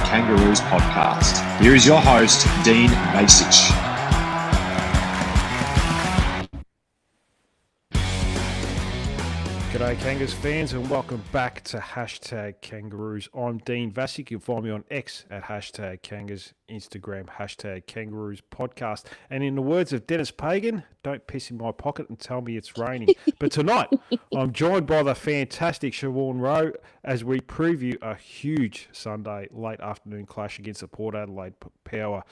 Kangaroos podcast. Here is your host, Dean Masich. G'day Kangaroos fans and welcome back to Hashtag Kangaroos. I'm Dean Vasic. You'll find me on X at Hashtag Kangas, Instagram Hashtag Kangaroos podcast. And in the words of Dennis Pagan, don't piss in my pocket and tell me it's raining. But tonight, I'm joined by the fantastic Siobhan Rowe as we preview a huge Sunday late afternoon clash against the Port Adelaide Power.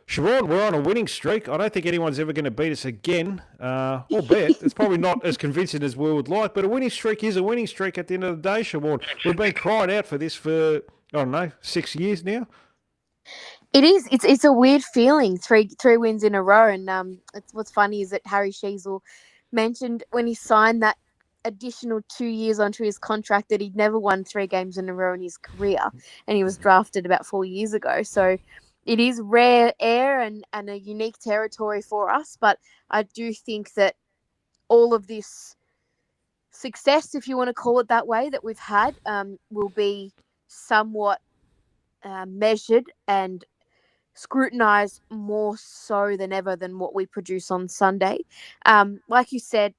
Siobhan, we're on a winning streak. I don't think anyone's ever going to beat us again, albeit it's probably not as convincing as we would like, but a winning streak is a winning streak at the end of the day, Siobhan. We've been crying out for this for, 6 years now. It is. It's a weird feeling, three wins in a row. And what's funny is that Harry Sheezel mentioned when he signed that additional 2 years onto his contract that he'd never won 3 games in a row in his career, and he was drafted about 4 years ago. So it is rare air and a unique territory for us, but I do think that all of this success, if you want to call it that way, that we've had will be somewhat measured and scrutinised more so than ever than what we produce on Sunday. Like you said,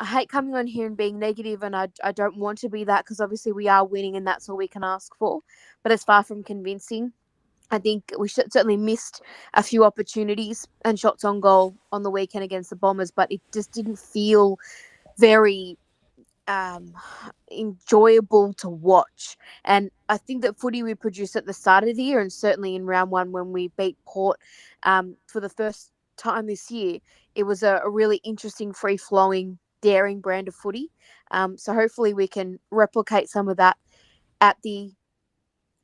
I hate coming on here and being negative, and I don't want to be that because obviously we are winning and that's all we can ask for, but it's far from convincing. I think we certainly missed a few opportunities and shots on goal on the weekend against the Bombers, but it just didn't feel very enjoyable to watch. And I think that footy we produced at the start of the year, and certainly in round one when we beat Port for the first time this year, it was a really interesting, free-flowing, daring brand of footy. So hopefully we can replicate some of that at the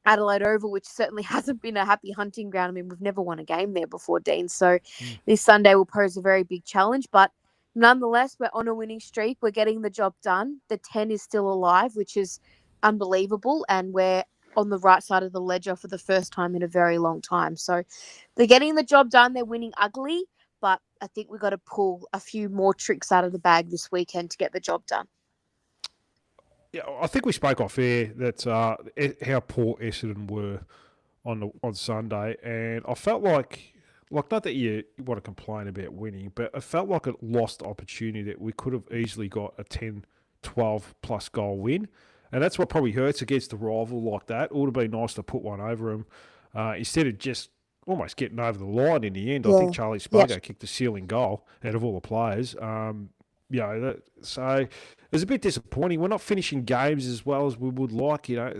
Adelaide Oval, which certainly hasn't been a happy hunting ground. I mean, we've never won a game there before, Dean. So this Sunday will pose a very big challenge. But nonetheless, we're on a winning streak. We're getting the job done. The 10 is still alive, which is unbelievable. And we're on the right side of the ledger for the first time in a very long time. So they're getting the job done. They're winning ugly. But I think we've got to pull a few more tricks out of the bag this weekend to get the job done. Yeah, I think we spoke off air that how poor Essendon were on Sunday, and I felt like not that you want to complain about winning, but it felt like a lost opportunity that we could have easily got a 10, 12 plus goal win, and that's what probably hurts against a rival like that. It would have been nice to put one over them instead of just almost getting over the line in the end. I think Charlie Spargo kicked the ceiling goal out of all the players. So it was a bit disappointing. We're not finishing games as well as we would like. I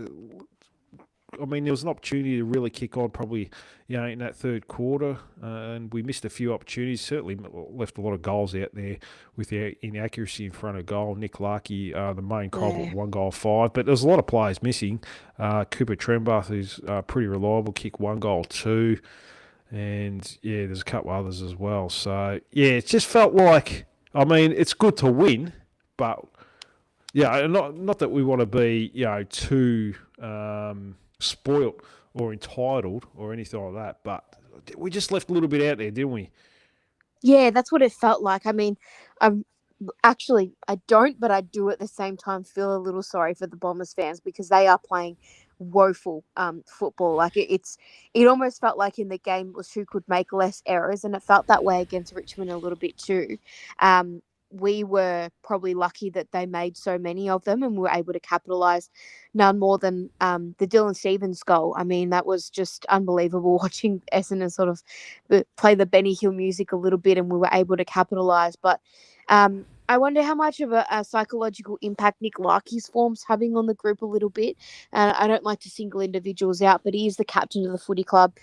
mean, there was an opportunity to really kick on probably, in that third quarter, and we missed a few opportunities. Certainly left a lot of goals out there with the inaccuracy in front of goal. Nick Larkey, the main culprit, 1 goal, 5. But there's a lot of players missing. Cooper Trembath, who's pretty reliable, kicked 1 goal, 2. And, there's a couple others as well. So, it just felt like, I mean, it's good to win, but, not that we want to be, too spoilt or entitled or anything like that, but we just left a little bit out there, didn't we? Yeah, that's what it felt like. I mean, actually, I don't, but I do at the same time feel a little sorry for the Bombers fans because they are playing woeful football. Like it almost felt like in the game was who could make less errors, and it felt that way against Richmond a little bit too. We were probably lucky that they made so many of them and we were able to capitalise none more than the Dylan Stephens goal. I mean, that was just unbelievable watching Essendon sort of play the Benny Hill music a little bit and we were able to capitalise. But I wonder how much of a psychological impact Nick Larkey's form's having on the group a little bit. I don't like to single individuals out, but he is the captain of the footy club.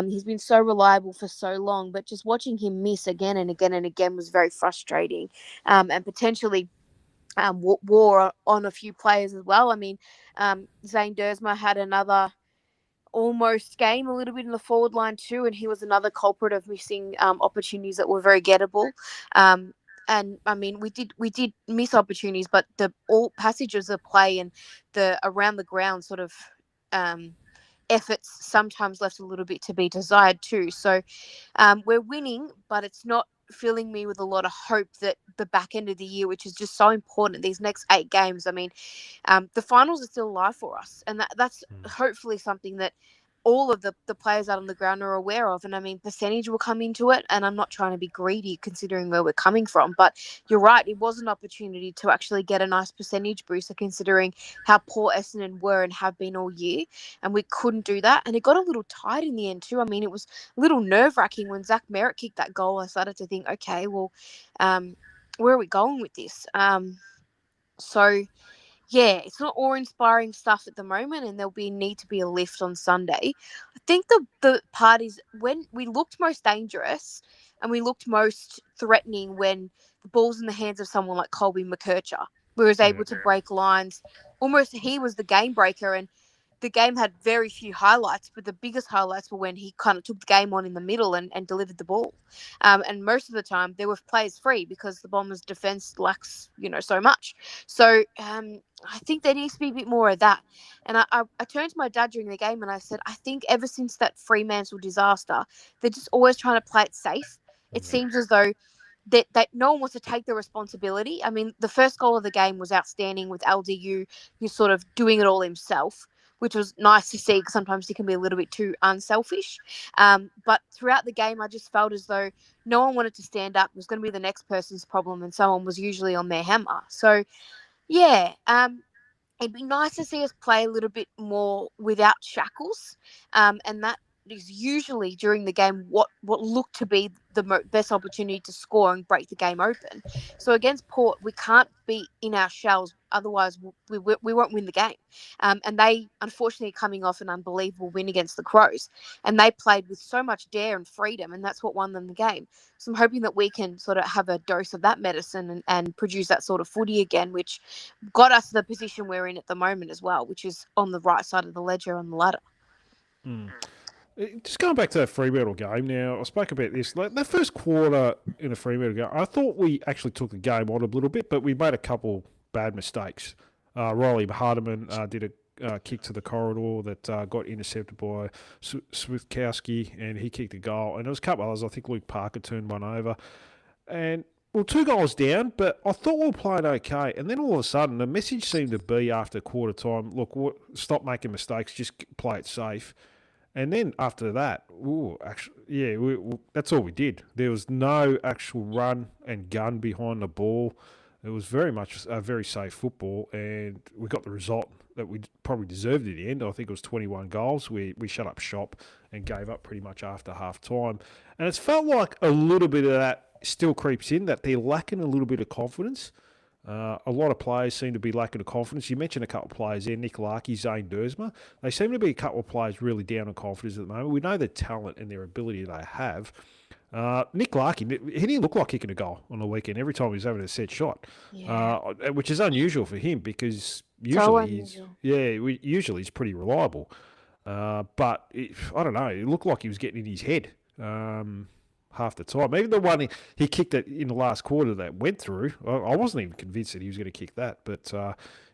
He's been so reliable for so long, but just watching him miss again and again and again was very frustrating and potentially wore on a few players as well. I mean, Zane Dersma had another almost game a little bit in the forward line too, and he was another culprit of missing opportunities that were very gettable. And I mean, we did miss opportunities, but all passages of play and the around the ground sort of efforts sometimes left a little bit to be desired too. So we're winning, but it's not filling me with a lot of hope that the back end of the year, which is just so important, these next 8 games. I mean, the finals are still alive for us, and that's hopefully something that all of the players out on the ground are aware of. And I mean, percentage will come into it. And I'm not trying to be greedy considering where we're coming from. But you're right, it was an opportunity to actually get a nice percentage booster considering how poor Essendon were and have been all year. And we couldn't do that. And it got a little tight in the end, too. I mean, it was a little nerve wracking when Zach Merritt kicked that goal. I started to think, okay, well, where are we going with this? So yeah, it's not awe-inspiring stuff at the moment, and there'll need to be a lift on Sunday. I think the part is when we looked most dangerous and we looked most threatening when the ball's in the hands of someone like Colby McKercher, who was able to break lines. Almost he was the game breaker, and the game had very few highlights, but the biggest highlights were when he kind of took the game on in the middle and delivered the ball. And most of the time, there were players free because the Bombers' defence lacks, so much. So I think there needs to be a bit more of that. And I turned to my dad during the game and I said, I think ever since that Fremantle disaster, they're just always trying to play it safe. It seems as though that no one wants to take the responsibility. I mean, the first goal of the game was outstanding with LDU, who's sort of doing it all himself, which was nice to see because sometimes he can be a little bit too unselfish. But throughout the game, I just felt as though no one wanted to stand up. It was going to be the next person's problem, and someone was usually on their hammer. So, yeah, it'd be nice to see us play a little bit more without shackles, and that is usually during the game what looked to be the best opportunity to score and break the game open. So against Port, we can't be in our shells, otherwise we won't win the game. And they, unfortunately, coming off an unbelievable win against the Crows, and they played with so much dare and freedom, and that's what won them the game. So I'm hoping that we can sort of have a dose of that medicine and produce that sort of footy again, which got us to the position we're in at the moment as well, which is on the right side of the ledger on the ladder. Just going back to that Fremantle game now, I spoke about this. Like, that first quarter in the Fremantle game, I thought we actually took the game on a little bit, but we made a couple bad mistakes. Riley Hardiman did a kick to the corridor that got intercepted by Switkowski, and he kicked a goal. And there was a couple others. I think Luke Parker turned one over. And, well, 2 goals down, but I thought we were playing okay. And then all of a sudden, the message seemed to be after quarter time, look, stop making mistakes, just play it safe. And then after that, that's all we did. There was no actual run and gun behind the ball. It was very much a very safe football, and we got the result that we probably deserved at the end. I think it was 21 goals. We shut up shop and gave up pretty much after half-time. And it's felt like a little bit of that still creeps in, that they're lacking a little bit of confidence. A lot of players seem to be lacking of confidence. You mentioned a couple of players there, Nick Larkey, Zane Dersma. They seem to be a couple of players really down on confidence at the moment. We know the talent and their ability they have. Nick Larkey, he didn't look like kicking a goal on the weekend every time he was having a set shot, which is unusual for him because usually he's pretty reliable. But I don't know, it looked like he was getting in his head half the time. Even the one he kicked it in the last quarter that went through, I wasn't even convinced that he was going to kick that. But,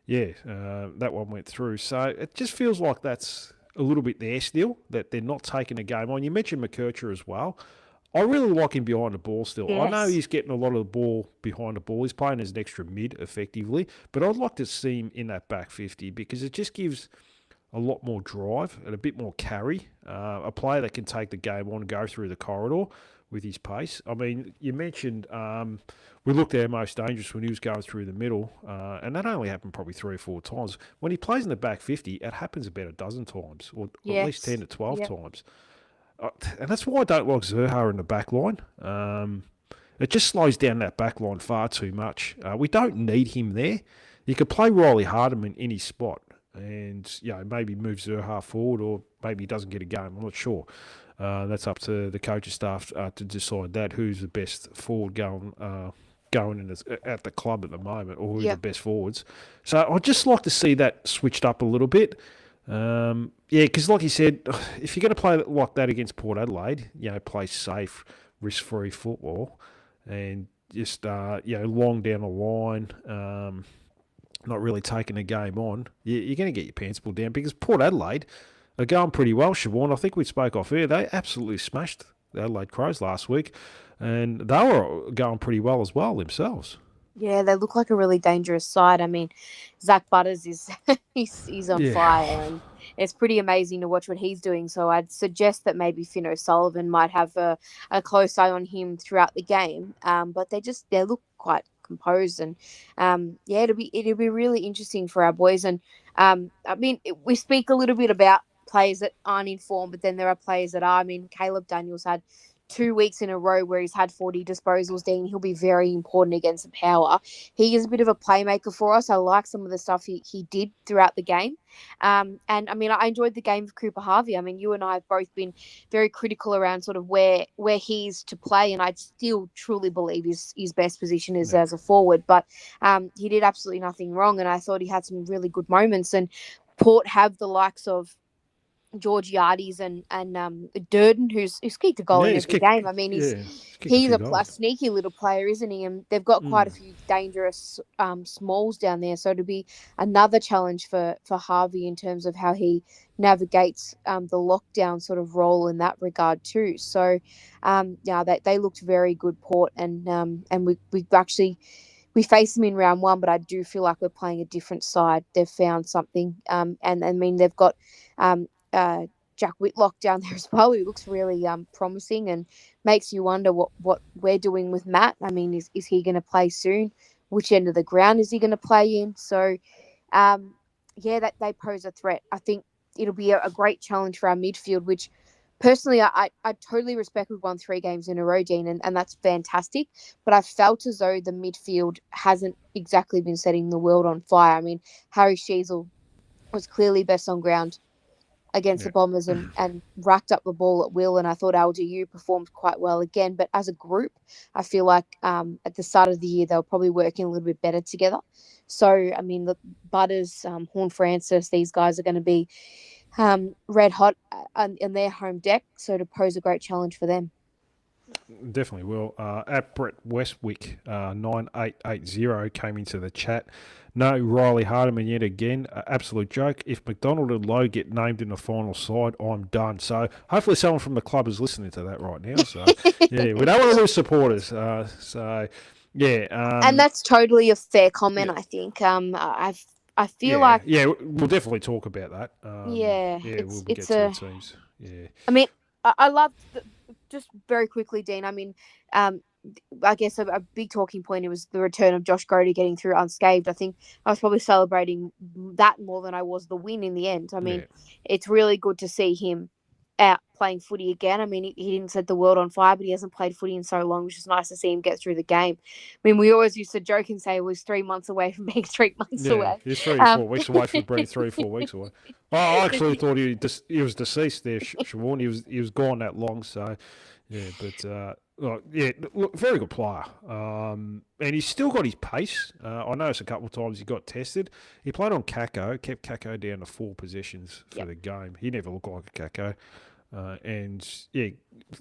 that one went through. So it just feels like that's a little bit there still, that they're not taking the game on. You mentioned McKercher as well. I really like him behind the ball still. Yes. I know he's getting a lot of the ball behind the ball. He's playing as an extra mid effectively. But I'd like to see him in that back 50 because it just gives a lot more drive and a bit more carry. A player that can take the game on and go through the corridor with his pace. I mean, you mentioned we looked at our most dangerous when he was going through the middle, and that only happened probably 3 or 4 times. When he plays in the back 50, it happens about a dozen times, or at least 10 to 12 times. And that's why I don't like Zerha in the back line. It just slows down that back line far too much. We don't need him there. You could play Riley Hardiman in his spot and maybe move Zerha forward, or maybe he doesn't get a game. I'm not sure. That's up to the coaching staff to decide that, who's the best forward going at the club at the moment, or who are the best forwards. So I'd just like to see that switched up a little bit. Because like you said, if you're going to play like that against Port Adelaide, play safe, risk-free football, and just long down the line, not really taking the game on, you're going to get your pants pulled down because Port Adelaide are going pretty well, Siobhan. I think we spoke off air. They absolutely smashed the Adelaide Crows last week, and they were going pretty well as well themselves. Yeah, they look like a really dangerous side. I mean, Zach Butters is he's on fire, and it's pretty amazing to watch what he's doing. So I'd suggest that maybe Finn O'Sullivan might have a close eye on him throughout the game. But they look quite composed, and yeah, it'll be really interesting for our boys. And I mean, we speak a little bit about players that aren't in form, but then there are players that are. I mean, Caleb Daniels had 2 weeks in a row where he's had 40 disposals, Dean. He'll be very important against the power. He is a bit of a playmaker for us. I like some of the stuff he did throughout the game. And I mean, I enjoyed the game of Cooper Harvey. I mean, you and I have both been very critical around sort of where he's to play, and I still truly believe his best position is as a forward. But he did absolutely nothing wrong, and I thought he had some really good moments. And Port have the likes of Georgiades and Durden, who's kicked a goal in every game. I mean, he's a sneaky little player, isn't he? And they've got quite a few dangerous smalls down there. So to be another challenge for Harvey in terms of how he navigates the lockdown sort of role in that regard too. So yeah, they looked very good, Port, and we faced them in round one, but I do feel like we're playing a different side. They've found something, and I mean they've got Jack Whitlock down there as well, who looks really promising and makes you wonder what we're doing with Matt. I mean, is he going to play soon? Which end of the ground is he going to play in? So, yeah, that they pose a threat. I think it'll be a great challenge for our midfield, which personally I totally respect. We've won 3 games in a row, Dean, and that's fantastic. But I felt as though the midfield hasn't exactly been setting the world on fire. I mean, Harry Sheezel was clearly best on ground against the Bombers and racked up the ball at will. And I thought LGU performed quite well again. But as a group, I feel like at the start of the year, they were probably working a little bit better together. So, I mean, look, Butters, Horn Francis, these guys are going to be red hot in their home deck. So to pose a great challenge for them. Definitely will. At Brett Westwick, 9880 came into the chat. No Riley Hardiman yet again. Absolute joke. If McDonald and Lowe get named in the final side, I'm done. So hopefully someone from the club is listening to that right now. So yeah, we don't want to lose supporters. So yeah, and that's totally a fair comment. I think. I feel like we'll definitely talk about that. We'll get to the teams. Yeah, I mean, I love just very quickly, Dean. I mean, I guess a big talking point, it was the return of Josh Grody getting through unscathed. I think I was probably celebrating that more than I was the win in the end. I mean, it's really good to see him out playing footy again. I mean, he didn't set the world on fire, but he hasn't played footy in so long, which is nice to see him get through the game. I mean, we always used to joke and say he was 3 months away from being 3 months away. He's 3 or 4 weeks away from being 3 or 4 weeks away. I actually thought he was deceased there, Siobhan. He was gone that long, so yeah, but look, very good player. And he's still got his pace. I noticed a couple of times he got tested. He played on Kako, kept Kako down to 4 possessions for the game. He never looked like a Kako. And yeah,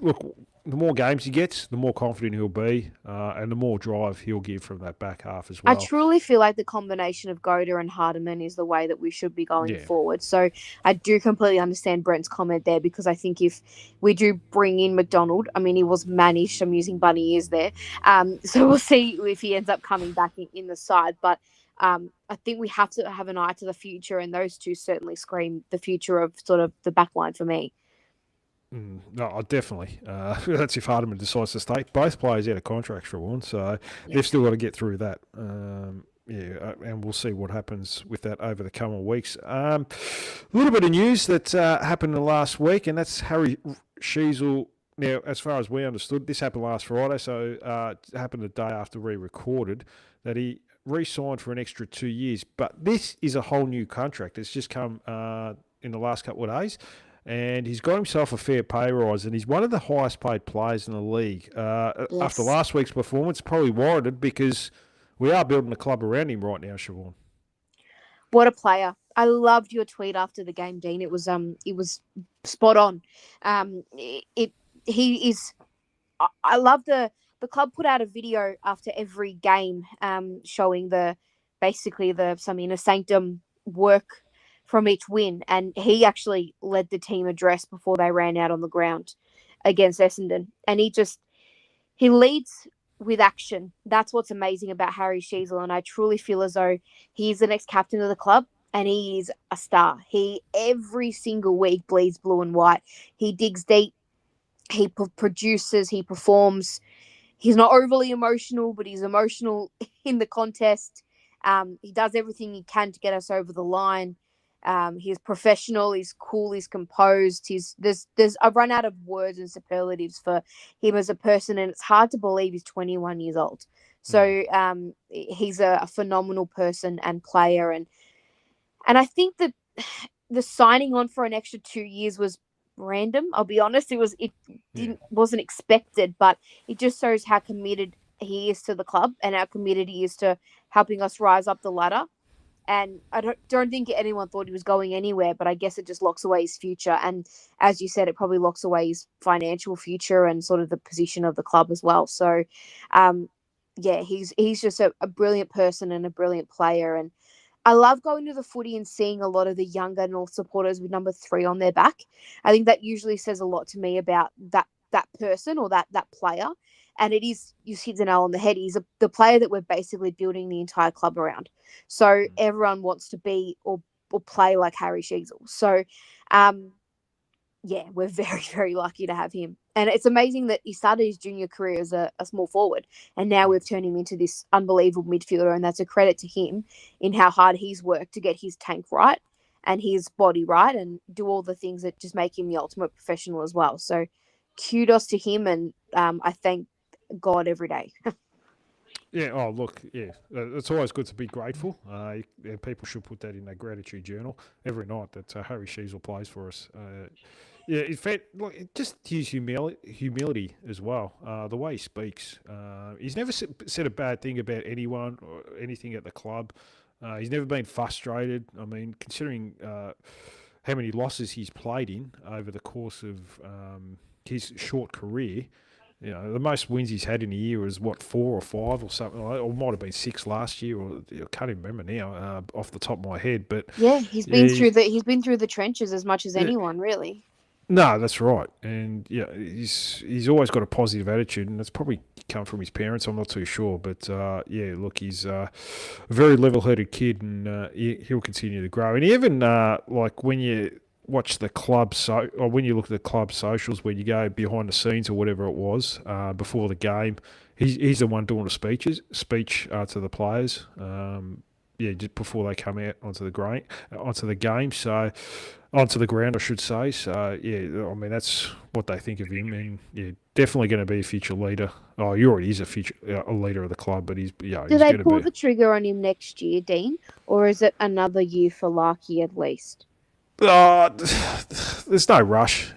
look, the more games he gets, the more confident he'll be, and the more drive he'll give from that back half as well. I truly feel like the combination of Goda and Hardiman is the way that we should be going forward. So I do completely understand Brent's comment there, because I think if we do bring in McDonald, I mean, he was managed. I'm using bunny ears there. So we'll see if he ends up coming back in the side. But I think we have to have an eye to the future, and those two certainly scream the future of sort of the back line for me. No, definitely. That's if Hardiman decides to stay. Both players out of contracts for one, so they've still got to get through that. And we'll see what happens with that over the coming weeks. A little bit of news that happened in the last week, and that's Harry Sheezel. Now, as far as we understood, this happened last Friday, so it happened the day after we recorded, that he re-signed for an extra 2 years. But this is a whole new contract. It's just come in the last couple of days. And he's got himself a fair pay rise, and he's one of the highest paid players in the league. After last week's performance, probably warranted, because we are building a club around him right now, Siobhan. What a player. I loved your tweet after the game, Dean. It was spot on. He is. I love the club put out a video after every game showing basically some inner sanctum work from each win, and he actually led the team address before they ran out on the ground against Essendon. And he leads with action. That's what's amazing about Harry Sheezel, and I truly feel as though he's the next captain of the club. and he is a star. He every single week bleeds blue and white. He digs deep. He produces. He performs. He's not overly emotional, but he's emotional in the contest. He does everything he can to get us over the line. He's professional. He's cool. He's composed. I've run out of words and superlatives for him as a person, and it's hard to believe he's 21 years old. So he's a phenomenal person and player, and I think that the signing on for an extra 2 years was random. I'll be honest; wasn't expected, but it just shows how committed he is to the club and how committed he is to helping us rise up the ladder. And I don't think anyone thought he was going anywhere, but I guess it just locks away his future. And as you said, it probably locks away his financial future and sort of the position of the club as well. So, he's just a brilliant person and a brilliant player. And I love going to the footy and seeing a lot of the younger North supporters with number 3 on their back. I think that usually says a lot to me about that person or that player. And it is, you hit the nail on the head, he's the player that we're basically building the entire club around. So everyone wants to be or play like Harry Sheezel. So, we're very, very lucky to have him. And it's amazing that he started his junior career as a small forward, and now we've turned him into this unbelievable midfielder, and that's a credit to him in how hard he's worked to get his tank right and his body right and do all the things that just make him the ultimate professional as well. So kudos to him, and I thank God every day. Yeah. Oh, look. Yeah. It's always good to be grateful. People should put that in their gratitude journal every night that Harry Sheezel plays for us. Yeah. In fact, look, just his humility as well. The way he speaks. He's never said a bad thing about anyone or anything at the club. He's never been frustrated. I mean, considering how many losses he's played in over the course of his short career. The most wins he's had in a year is 4 or 5 or something, like that, or might have been 6 last year, or I can't even remember now off the top of my head. But yeah, he's been through the trenches as much as anyone, really. No, that's right, and he's always got a positive attitude, and that's probably come from his parents. I'm not too sure, but look, he's a very level-headed kid, and he'll continue to grow. And even like when you watch the club or when you look at the club socials, when you go behind the scenes or whatever it was before the game, he's the one doing the speech to the players. Just before they come out onto the game. So onto the ground, I should say. So I mean that's what they think of him, and definitely going to be a future leader. Oh, he already is a leader of the club, but he's Do they pull the trigger on him next year, Dean, or is it another year for Larky at least? There's no rush.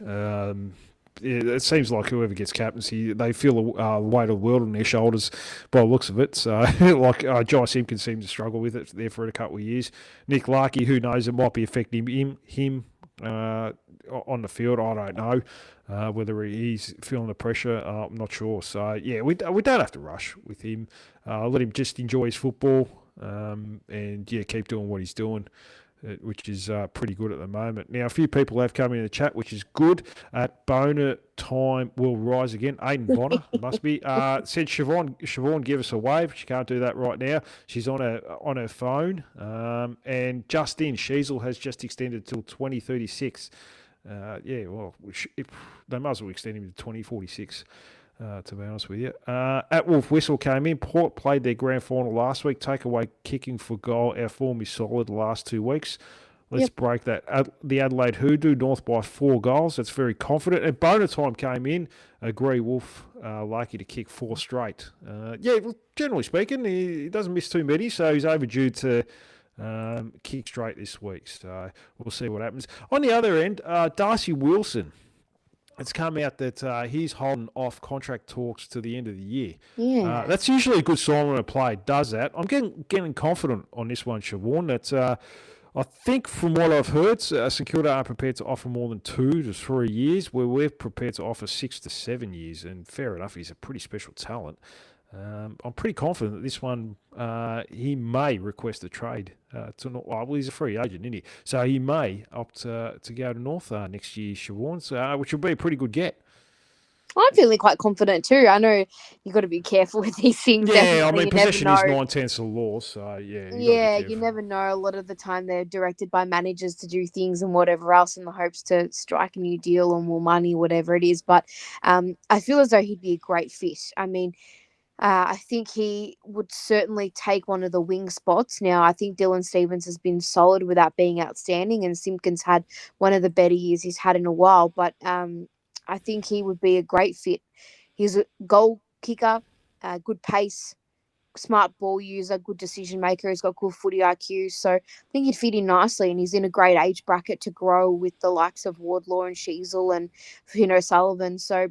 It seems like whoever gets captaincy, they feel the weight of the world on their shoulders by the looks of it. So, like Jai Simpkins seemed to struggle with it there for a couple of years. Nick Larkey, who knows, it might be affecting him on the field. I don't know whether he's feeling the pressure. I'm not sure. So, we don't have to rush with him. Let him just enjoy his football and keep doing what he's doing. Which is pretty good at the moment. Now, a few people have come in the chat, which is good. At Boner time will rise again. Aiden Bonner, must be. Said Siobhan, give us a wave. She can't do that right now. She's on her phone. And Justin Sheezel has just extended till 2036. They might as well extend him to 2046. To be honest with you. At Wolf Whistle came in. Port played their grand final last week. Takeaway kicking for goal. Our form is solid the last 2 weeks. Let's break that. The Adelaide Hoodoo, North by 4 goals. That's very confident. And Boner time came in. Agree, Wolf, lucky to kick 4 straight. Generally speaking, he doesn't miss too many, so he's overdue to kick straight this week. So we'll see what happens. On the other end, Darcy Wilson. It's come out that he's holding off contract talks to the end of the year. Yeah. That's usually a good sign when a player does that. I'm getting confident on this one, Siobhan. That I think from what I've heard, St Kilda are prepared to offer more than 2 to 3 years, where we're prepared to offer 6 to 7 years. And fair enough, he's a pretty special talent. I'm pretty confident that this one, he may request a trade he's a free agent, isn't he? So he may opt to go to North next year, Siobhan, which will be a pretty good get. I'm feeling quite confident too. I know you got to be careful with these things. Yeah, I Definitely, mean, you never possession is know. 9/10 of the law, so yeah, you got to be Yeah, you careful. never know. A lot of the time, they're directed by managers to do things and whatever else in the hopes to strike a new deal or more money, whatever it is. But I feel as though he'd be a great fit. I mean, I think he would certainly take one of the wing spots. Now, I think Dylan Stevens has been solid without being outstanding, and Simpkins had one of the better years he's had in a while. But I think he would be a great fit. He's a goal kicker, good pace, smart ball user, good decision maker. He's got good footy IQ. So I think he'd fit in nicely, and he's in a great age bracket to grow with the likes of Wardlaw and Sheasel and Sullivan. So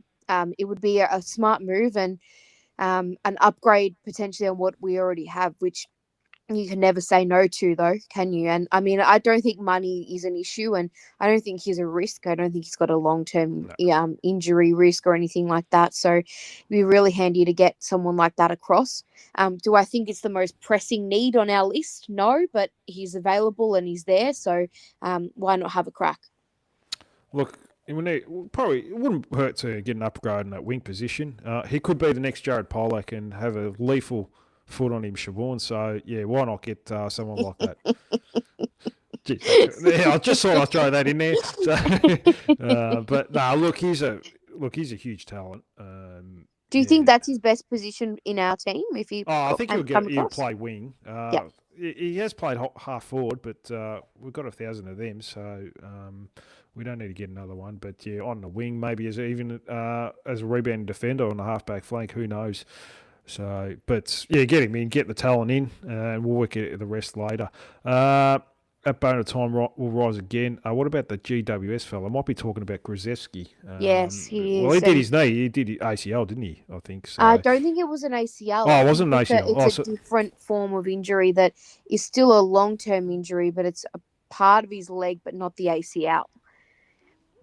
it would be a smart move and an upgrade potentially on what we already have, which you can never say no to, though, can you? And I mean, I don't think money is an issue, and I don't think he's a risk. I don't think he's got a long term No. injury risk or anything like that. So it'd be really handy to get someone like that across. Do I think it's the most pressing need on our list? No, but he's available and he's there. So why not have a crack? Look, probably it wouldn't hurt to get an upgrade in that wing position. He could be the next Jared Pollock and have a lethal foot on him, Siobhan. So yeah, why not get someone like that? Yeah, I just thought I'd throw that in there. So, but no, look, he's a huge talent. Do you think Yeah. that's his best position in our team if he Oh, I think he'll come he'll across? play wing. Yeah. He has played half forward, but we've got 1,000 of them, so we don't need to get another one. But yeah, on the wing, maybe as as a rebounding defender on the halfback flank, who knows? So, but yeah, get him in, get the talent in, and we'll work the rest later. At bonus time will rise again. What about the GWS fella? I might be talking about Grozewski. Yes, he Well, is. he did his knee. He did ACL, didn't he? I think I so. don't think it was an ACL. Oh, I it think wasn't an ACL. it's Oh, a so, different form of injury that is still a long term injury, but it's a part of his leg, but not the ACL.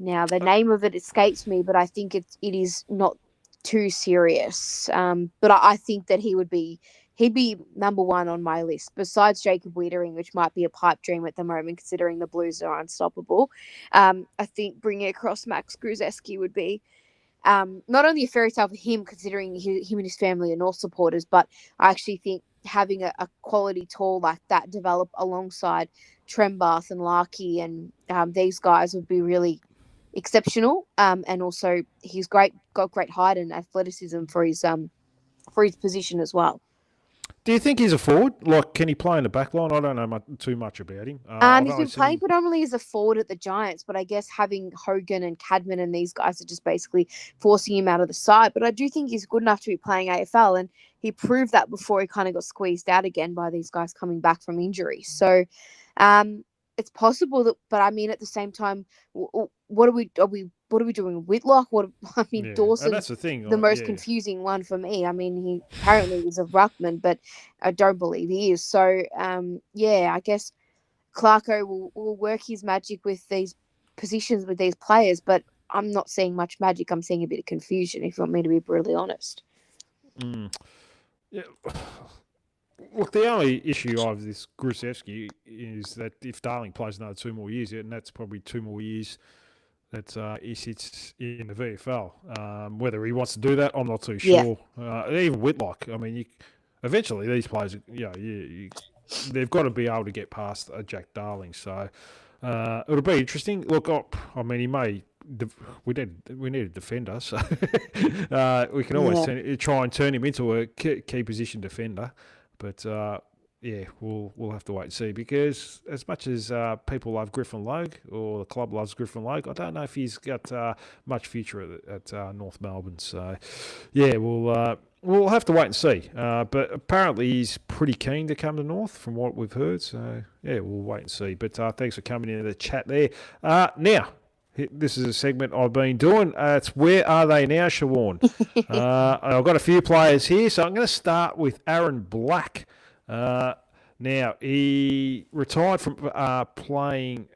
Now, the name of it escapes me, but I think it is not too serious. But I think that he'd be number one on my list, besides Jacob Wiedering, which might be a pipe dream at the moment, considering the Blues are unstoppable. I think bringing across Max Gruzeski would be not only a fairy tale for him, considering him and his family are North supporters, but I actually think having a quality tall like that develop alongside Trembath and Larkey and these guys would be really exceptional. And also he's got great height and athleticism for his position as well. do you think he's a forward? Like, can he play in the back line? I don't know too much about him. I've He's only been seen playing him. predominantly as a forward at the Giants, but I guess having Hogan and Cadman and these guys are just basically forcing him out of the side. But I do think he's good enough to be playing AFL, and he proved that before he kind of got squeezed out again by these guys coming back from injury. So it's possible that, but I mean, at the same time, what are we doing with Whitlock? I mean, Yeah, and that's Dawson's the thing. the most Yeah, confusing one for me. I mean, he apparently is a ruckman, but I don't believe he is. So yeah, I guess Clarko will work his magic with these positions with these players, but I'm not seeing much magic. I'm seeing a bit of confusion, if you want me to be brutally honest. yeah. Look, the only issue I have with this Grusevski is that if Darling plays another 2 more years, and that's probably 2 more years that he sits in the VFL. Whether he wants to do that, I'm not too Yeah. sure. Even Whitlock, I mean, eventually these players, they've got to be able to get past Jack Darling. So it'll be interesting. Look, I mean, he may. We need a defender, so we can always try and turn him into a key position defender. But yeah, we'll have to wait and see, because as much as people love Griffin Logue, or the club loves Griffin Logue, I don't know if he's got much future at North Melbourne. So yeah, we'll have to wait and see. But apparently he's pretty keen to come to North, from what we've heard. So yeah, we'll wait and see. But thanks for coming into the chat there. Now, this is a segment I've been doing. It's Where Are They Now, Siobhan? I've got a few players here, so I'm going to start with Aaron Black. Now, he retired from playing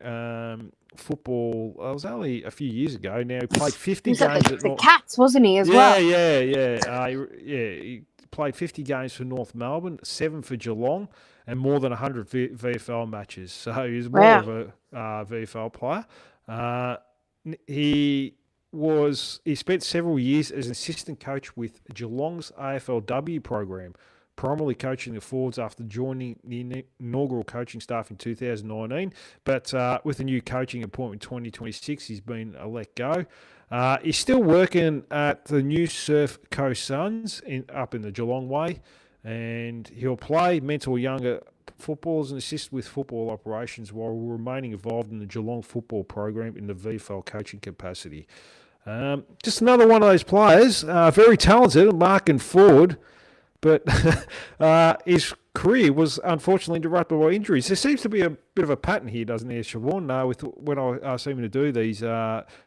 football. It was only a few years ago. Now, he played 50 He's at games the Cats, wasn't he, as well? Yeah. He played 50 games for North Melbourne, 7 for Geelong, and more than 100 VFL matches. So he's more of a VFL player. He he spent several years as an assistant coach with Geelong's AFLW program, primarily coaching the forwards after joining the inaugural coaching staff in 2019. But with a new coaching appointment in 2026, he's been let go. He's still working at the New Surf Coast Suns up in the Geelong way, and he'll play, mentor younger footballers and assist with football operations while remaining involved in the Geelong football program in the VFL coaching capacity. Just another one of those players, very talented, marking forward, but his career was unfortunately interrupted by injuries. There seems to be a bit of a pattern here, doesn't there, Siobhan, with when I seem to do these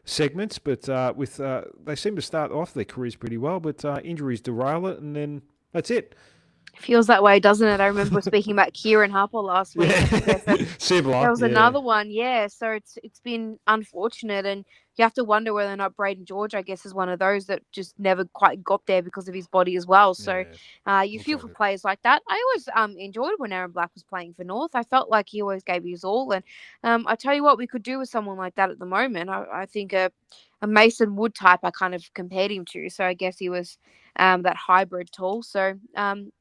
segments, but they seem to start off their careers pretty well, but injuries derail it, and then that's it. Feels that way, doesn't it? I remember speaking about Kieran Harper last week. Similar. There was another one, yeah. So it's been unfortunate, and you have to wonder whether or not Braden George, I guess, is one of those that just never quite got there because of his body as well. So you feel for players like that. I always enjoyed when Aaron Black was playing for North. I felt like he always gave his all, and I tell you what, we could do with someone like that at the moment. I think a Mason Wood type I kind of compared him to. So I guess he was that hybrid tool. So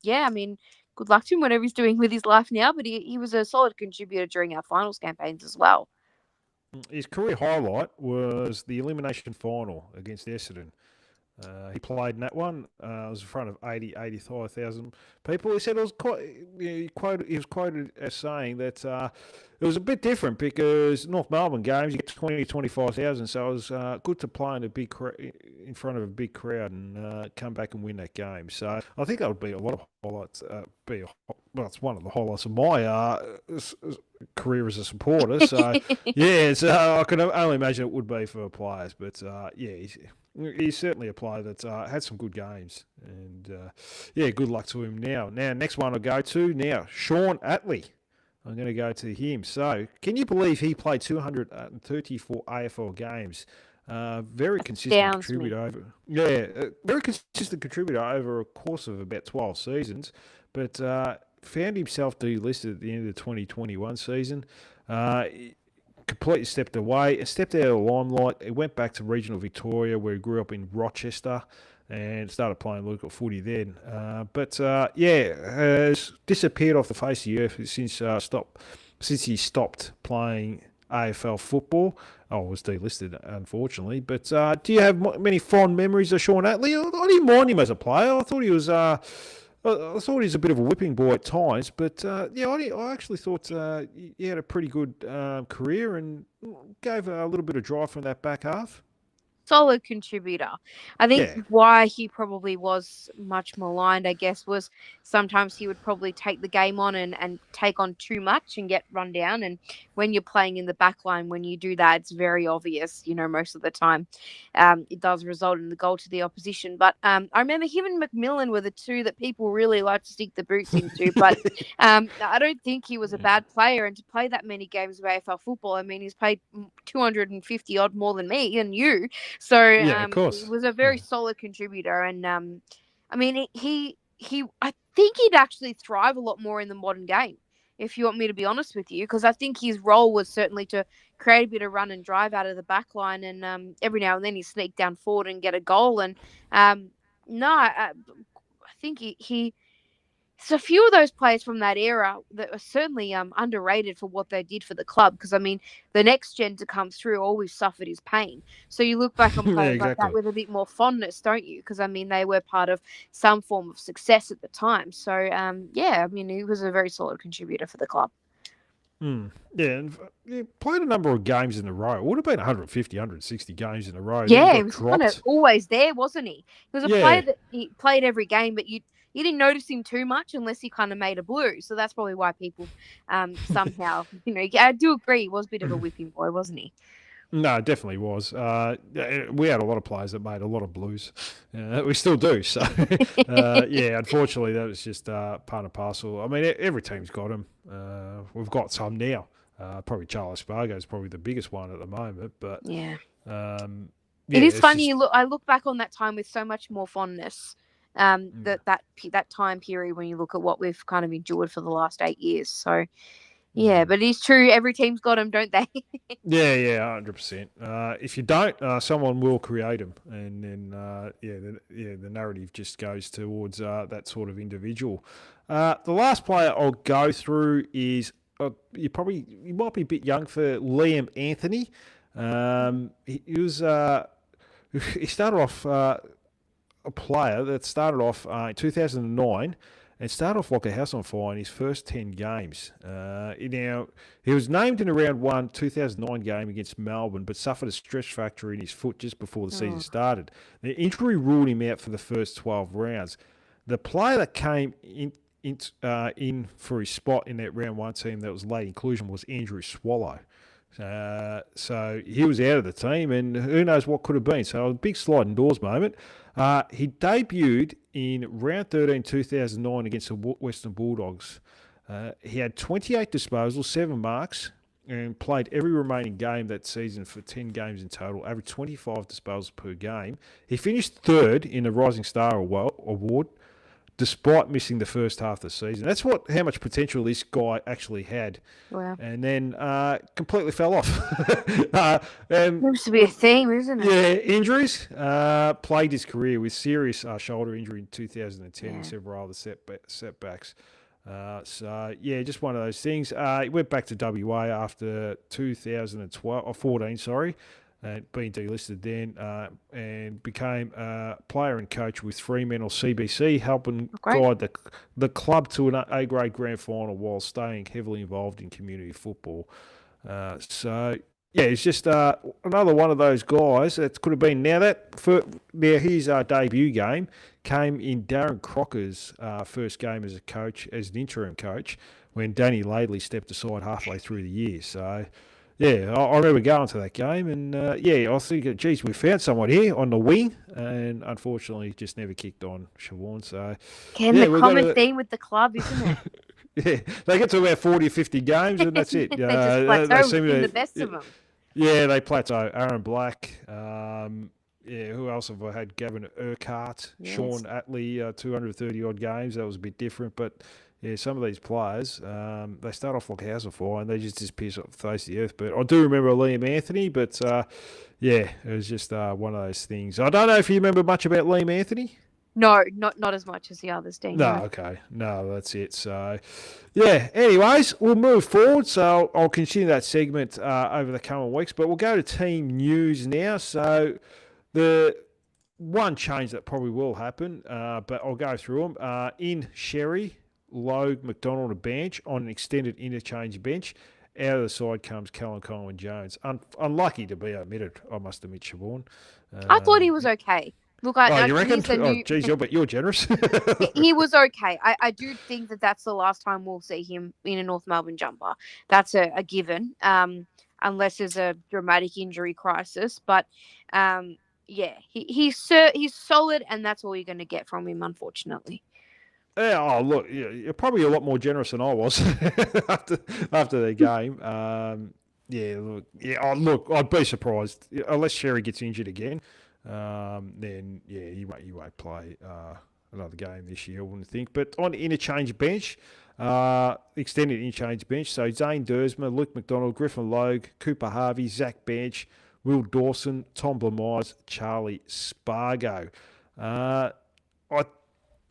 yeah, I mean, good luck to him, whatever he's doing with his life now. But he was a solid contributor during our finals campaigns as well. His career highlight was the elimination final against Essendon. He played in that one. It was in front of 85,000 people. He said it was he was quoted as saying that it was a bit different because North Melbourne games you get 20,000 to 25,000, so it was good to play in in front of a big crowd and come back and win that game. So I think that would be a lot of highlights. It's one of the highlights of my career as a supporter. So yeah, so I can only imagine it would be for players. But yeah. He's certainly a player that's had some good games. And, yeah, good luck to him now. Now, next one I'll go to now, Sean Atley. I'm going to go to him. So, can you believe he played 234 AFL games? Very consistent contributor very consistent contributor over a course of about 12 seasons, but found himself delisted at the end of the 2021 season. Completely stepped away and stepped out of the limelight. He went back to regional Victoria where he grew up in Rochester and started playing local footy then. Has disappeared off the face of the earth since he stopped playing AFL football. Was delisted, unfortunately. But do you have many fond memories of Sean Atley? I didn't mind him as a player. I thought he was... I thought he was a bit of a whipping boy at times, but I actually thought he had a pretty good career and gave a little bit of drive from that back half. Solid contributor. I think why he probably was much maligned, I guess, was sometimes he would probably take the game on and take on too much and get run down. And when you're playing in the back line, when you do that, it's very obvious, most of the time. It does result in the goal to the opposition. But I remember him and McMillan were the two that people really like to stick the boots into. But I don't think he was a bad player. And to play that many games of AFL football, I mean, he's played 250 odd more than me and you. So of course. He was a very solid contributor, and I mean he I think he'd actually thrive a lot more in the modern game, if you want me to be honest with you, because I think his role was certainly to create a bit of run and drive out of the back line, and every now and then he sneak down forward and get a goal, and I think he. So a few of those players from that era that are certainly underrated for what they did for the club, because, I mean, the next gen to come through always suffered his pain. So you look back on players like that with a bit more fondness, don't you? Because, I mean, they were part of some form of success at the time. So, I mean, he was a very solid contributor for the club. Yeah, and he played a number of games in a row. It would have been 150, 160 games in a row. Yeah, he was kind of always there, wasn't he? He was a player that he played every game, but you didn't notice him too much unless he kind of made a blue. So that's probably why people somehow, I do agree, he was a bit of a whipping boy, wasn't he? No, it definitely was. We had a lot of players that made a lot of blues. We still do. So, unfortunately, that was just part and parcel. I mean, every team's got them. We've got some now. Probably Charlie Spargo is probably the biggest one at the moment. But it is funny. I look back on that time with so much more fondness. That time period when you look at what we've kind of endured for the last 8 years. So, Yeah, but it's true. Every team's got them, don't they? Yeah, 100%. If you don't, someone will create them, and then the narrative just goes towards that sort of individual. The last player I'll go through is you might be a bit young for Liam Anthony. He was he started off a player that started off in 2009 and started off like a house on fire in his first 10 games. Now, he was named in a round one 2009 game against Melbourne, but suffered a stress fracture in his foot just before the season started. The injury ruled him out for the first 12 rounds. The player that came in for his spot in that round one team that was late inclusion was Andrew Swallow. So he was out of the team, and who knows what could have been. So a big sliding doors moment. He debuted in round 13, 2009 against the Western Bulldogs. He had 28 disposals, 7 marks, and played every remaining game that season for 10 games in total, averaged 25 disposals per game. He finished third in the Rising Star Award, despite missing the first half of the season. That's how much potential this guy actually had. Wow. And then completely fell off. Seems to be a theme, isn't it? Yeah, injuries. Played his career with serious shoulder injury in 2010 and several other setbacks. Just one of those things. He went back to WA after 2014, being delisted then, and became a player and coach with Fremantle CBC, helping guide the club to an A-grade grand final while staying heavily involved in community football. He's just another one of those guys that could have been. Now his debut game came in Darren Crocker's first game as an interim coach, when Danny Laidley stepped aside halfway through the year. So. Yeah, I remember going to that game, and I was thinking, geez, we found someone here on the wing, and unfortunately just never kicked on, Siobhan. So, the common theme with the club, isn't it? Yeah, they get to about 40 or 50 games, and that's it. They just plateau within the best of them. Yeah, they plateau. Aaron Black, who else have I had? Gavin Urquhart, yes. Sean Atley, 230-odd games. That was a bit different, but... Yeah, some of these players, they start off like a house of fire and they just disappear off the face of the earth. But I do remember Liam Anthony, but it was just one of those things. I don't know if you remember much about Liam Anthony. No, not as much as the others, Dean. No, okay. No, that's it. So, anyways, we'll move forward. So I'll continue that segment over the coming weeks, but we'll go to team news now. So the one change that probably will happen, but I'll go through them. In Sherry, Logue, McDonald, a bench on an extended interchange bench. Out of the side comes Callum Coleman-Jones. Unlucky to be omitted, I must admit, Siobhan. I thought he was okay. Look, you reckon? You're generous. He was okay. I do think that's the last time we'll see him in a North Melbourne jumper. That's a given, unless there's a dramatic injury crisis. But he's solid, and that's all you're going to get from him, unfortunately. Yeah, look, you're probably a lot more generous than I was after the game. Look, I'd be surprised unless Sherry gets injured again. Then you won't play another game this year, I wouldn't think. But on the interchange bench, extended interchange bench, so Zane Dersma, Luke McDonald, Griffin Logue, Cooper Harvey, Zach Bench, Will Dawson, Tom Blamires, Charlie Spargo.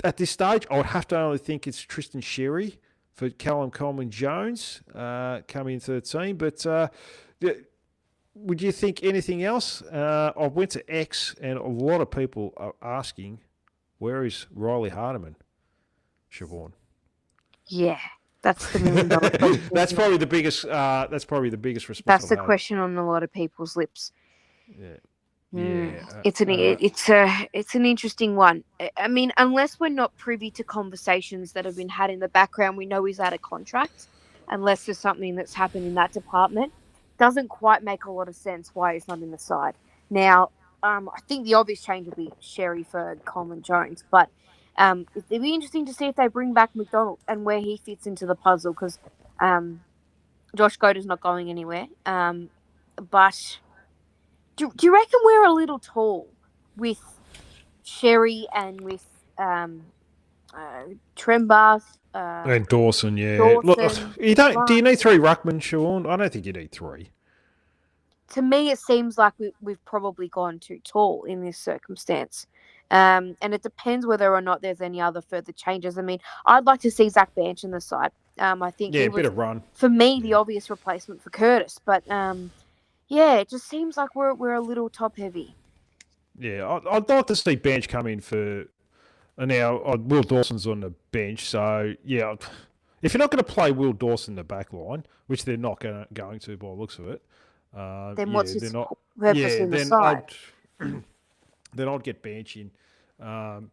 At this stage, I would have to only think it's Tristan Sherry for Callum Coleman-Jones coming into the team. But would you think anything else? I went to X, and a lot of people are asking, where is Riley Hardiman, Siobhan? Yeah, that's the $1 million question. That's probably the biggest. That's probably the biggest response. That's the question on a lot of people's lips. Yeah. It's an interesting one. I mean, unless we're not privy to conversations that have been had in the background, we know he's out of contract. Unless there's something that's happened in that department, doesn't quite make a lot of sense why he's not in the side. Now, I think the obvious change would be Sherry for Coleman-Jones, but it'd be interesting to see if they bring back McDonald and where he fits into the puzzle, because Josh Goater's not going anywhere. But do you reckon we're a little tall with Sherry and with Trembath, And Dawson, yeah. Look, Dawson. you don't. Do you Mark. need 3 ruckmen, Sean? I don't think you need 3. To me, it seems like we've probably gone too tall in this circumstance. And it depends whether or not there's any other further changes. I mean, I'd like to see Zach Banch in the side. I think Yeah, he a bit was, of run. for me, the Yeah. obvious replacement for Curtis. But yeah, it just seems like we're a little top heavy. Yeah, I'd like to see Bench come in for. And now Will Dawson's on the bench, so yeah. If you're not going to play Will Dawson in the back line, which they're not going to by the looks of it, Then yeah, what's they're his not. purpose Yeah, in the then side? I'd get Bench in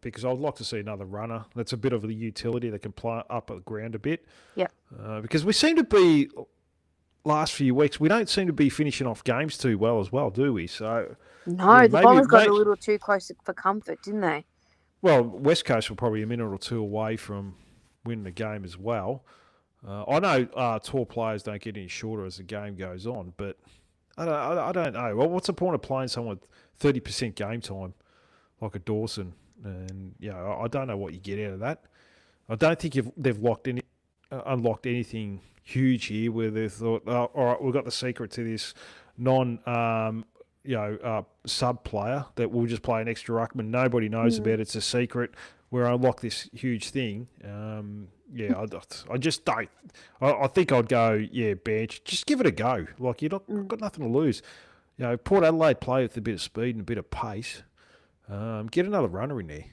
because I'd like to see another runner. That's a bit of a utility that can play up at the ground a bit. Yep. Because we seem to be last few weeks, we don't seem to be finishing off games too well as well, do we? So No, yeah, the Bombers got a little too close for comfort, didn't they? Well, West Coast were probably a minute or 2 away from winning the game as well. I know tall players don't get any shorter as the game goes on, but I don't know. Well, what's the point of playing someone with 30% game time like a Dawson? And I don't know what you get out of that. I don't think they've unlocked anything huge here where they thought, all right, we've got the secret to this sub player that will just play an extra ruckman. Nobody knows about it. It's a secret. Where I unlock this huge thing. I just don't. I think I'd go, Bench. Just give it a go. Like you've got nothing to lose. Port Adelaide play with a bit of speed and a bit of pace. Get another runner in there.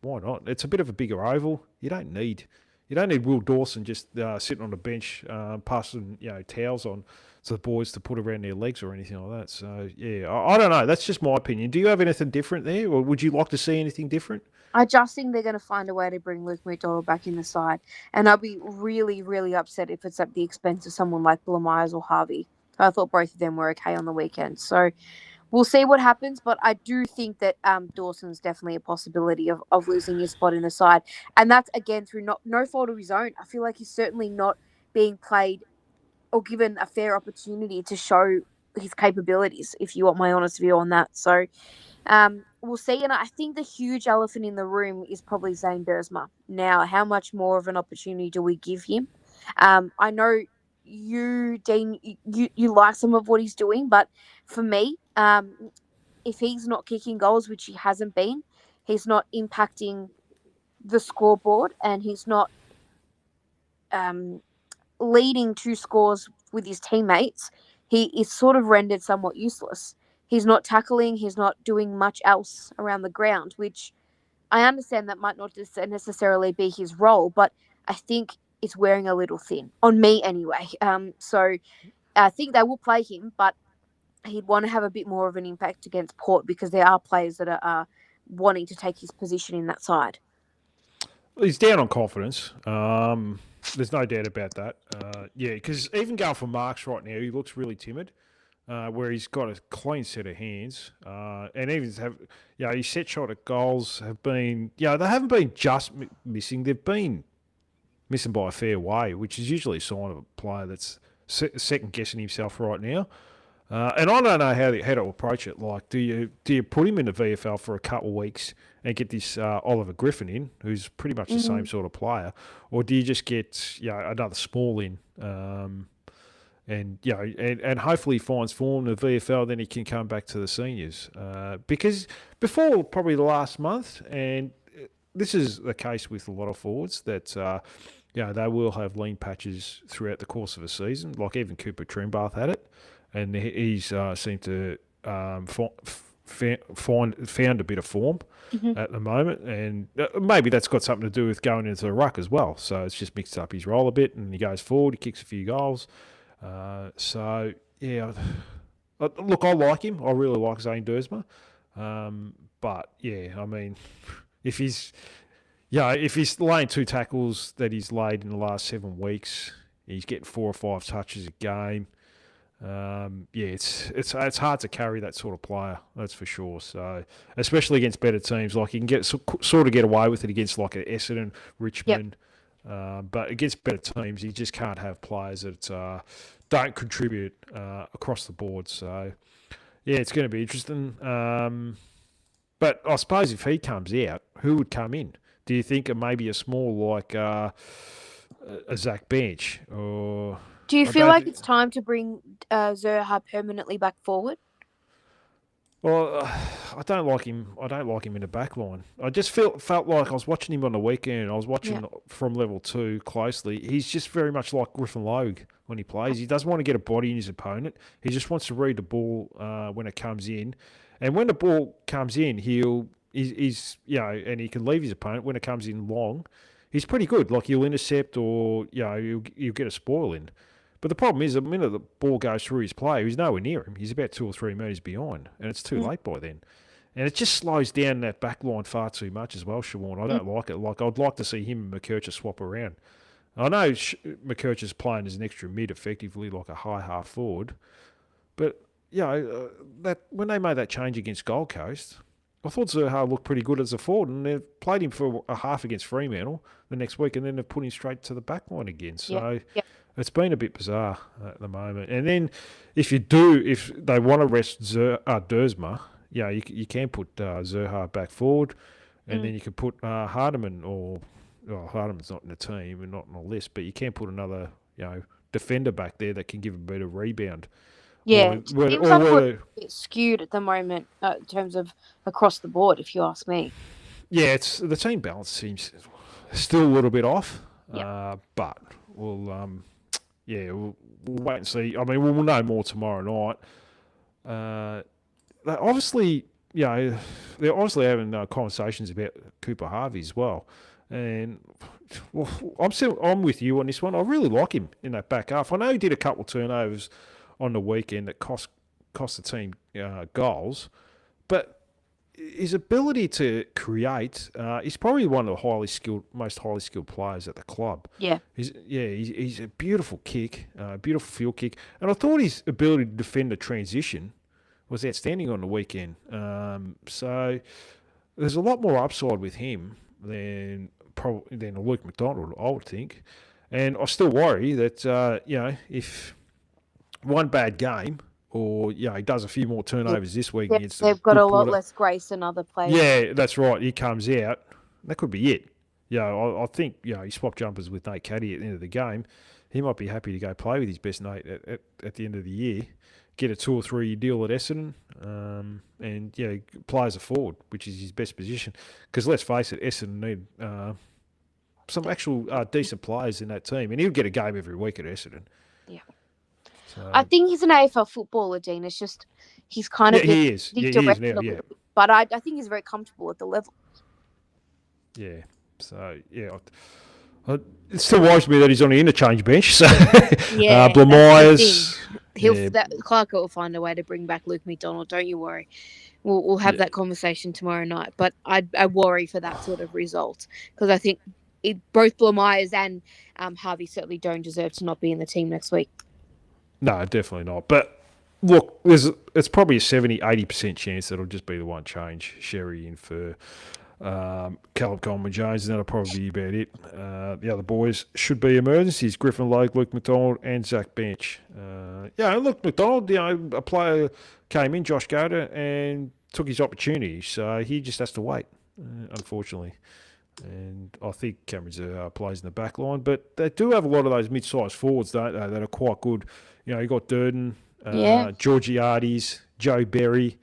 Why not? It's a bit of a bigger oval. You don't need Will Dawson just sitting on the bench, passing towels on to the boys to put around their legs or anything like that. So I don't know. That's just my opinion. Do you have anything different there, or would you like to see anything different? I just think they're going to find a way to bring Luke McDonald back in the side, and I'll be really, really upset if it's at the expense of someone like Blumeyers or Harvey. I thought both of them were okay on the weekend, so we'll see what happens. But I do think that Dawson's definitely a possibility of losing his spot in the side, and that's again through no fault of his own. I feel like he's certainly not being played or given a fair opportunity to show his capabilities, if you want my honest view on that. So we'll see. And I think the huge elephant in the room is probably Zane Dersma. Now, how much more of an opportunity do we give him? I know you, Dean, you like some of what he's doing, but for me, if he's not kicking goals, which he hasn't been, he's not impacting the scoreboard, and he's not leading 2 scores with his teammates, he is sort of rendered somewhat useless. He's not tackling, he's not doing much else around the ground, which I understand that might not necessarily be his role, but I think it's wearing a little thin, on me anyway. So I think they will play him, but he'd want to have a bit more of an impact against Port because there are players that are wanting to take his position in that side. He's down on confidence. There's no doubt about that. Because even going for marks right now, he looks really timid. Where he's got a clean set of hands, and even his set shot at goals have been, they haven't been just missing; they've been missing by a fair way, which is usually a sign of a player that's second guessing himself right now. And I don't know how to approach it. Like, do you put him in the VFL for a couple of weeks and get this Oliver Griffin in, who's pretty much the same sort of player, or do you just get another small in? And hopefully he finds form in the VFL, then he can come back to the seniors. Because before probably the last month, and this is the case with a lot of forwards, that they will have lean patches throughout the course of a season. Like even Cooper Trimbath had it, and he's seemed to found a bit of form at the moment, and maybe that's got something to do with going into the ruck as well. So it's just mixed up his role a bit, and he goes forward, he kicks a few goals. Look, I like him. I really like Zane Dersma. But I mean, if he's laying 2 tackles that he's laid in the last 7 weeks, he's getting 4 or 5 touches a game. It's hard to carry that sort of player. That's for sure. So especially against better teams, like you can sort of get away with it against like a Essendon, Richmond. Yep. But against better teams, you just can't have players that don't contribute across the board. So, it's going to be interesting. But I suppose if he comes out, who would come in? Do you think maybe a small like a Zach Bench or Do you I feel don't like think. it's time to bring Zerha permanently back forward? Well, I don't like him. I don't like him in the back line. I just felt like I was watching him on the weekend. I was Yeah. watching from level 2 closely. He's just very much like Griffin Logue when he plays. He doesn't want to get a body in his opponent. He just wants to read the ball when it comes in, and when the ball comes in, he's and he can leave his opponent when it comes in long. He's pretty good. Like he'll intercept or he'll get a spoil in. But the problem is, the minute the ball goes through his player, he's nowhere near him. He's about 2 or 3 metres behind, and it's too Mm. late by then. And it just slows down that back line far too much as well, Siobhan. I Mm. don't like it. Like, I'd like to see him and McKercher swap around. I know McKercher's playing as an extra mid, effectively, like a high half forward. But, that when they made that change against Gold Coast, I thought Zerha looked pretty good as a forward, and they've played him for a half against Fremantle the next week, and then they've put him straight to the back line again. Yeah. So Yeah. it's been a bit bizarre at the moment. And then if they want to rest Dersma, you can put Zerha back forward, and then you can put Hardiman Hardiman's not in the team and not on the list, but you can put another defender back there that can give a bit of rebound. Yeah, Or, it seems like we're a bit skewed at the moment in terms of across the board, if you ask me. it's the team balance seems still a little bit off. Yeah. But we'll we'll wait and see. I mean, we'll know more tomorrow night. They're obviously having conversations about Cooper Harvey as well, and well, I'm with you on this one. I really like him in that back half. I know he did a couple of turnovers on the weekend that cost the team goals, but his ability to create, he's probably one of the most highly skilled players at the club. Yeah. He's a beautiful kick, beautiful field kick, and I thought his ability to defend the transition was outstanding on the weekend. So there's a lot more upside with him than Luke McDonald, I would think. And I still worry that if one bad game, or he does a few more turnovers this week against they've got a lot less grace than other players. Yeah, that's right. He comes out. That could be it. I think he swapped jumpers with Nate Caddy at the end of the game. He might be happy to go play with his best Nate at the end of the year, get a 2 or 3 year deal at Essendon, and play as a forward, which is his best position. Because let's face it, Essendon need some actual decent players in that team, and he'll get a game every week at Essendon. Yeah. So, I think he's an AFL footballer, Dean. It's just he's kind of he is. He is now. Yeah. But I think he's very comfortable at the level. Yeah. So it still worries me that he's on the interchange bench. So Blamires. Clarko will find a way to bring back Luke McDonald. Don't you worry. We'll have that conversation tomorrow night. But I worry for that sort of result because I think both Blamires and Harvey certainly don't deserve to not be in the team next week. No, definitely not. But look, it's probably a 70-80% chance that it'll just be the one change. Sherry in for Caleb Coleman-Jones, and that'll probably be about it. The other boys should be emergencies: Griffin Logue, Luke McDonald, and Zach Bench. Look, McDonald, a player came in, Josh Goda, and took his opportunity. So he just has to wait, unfortunately. And I think Cameron plays in the back line, but they do have a lot of those mid-sized forwards, don't they, that are quite good. You got Durden, Georgiades, Joe Berry,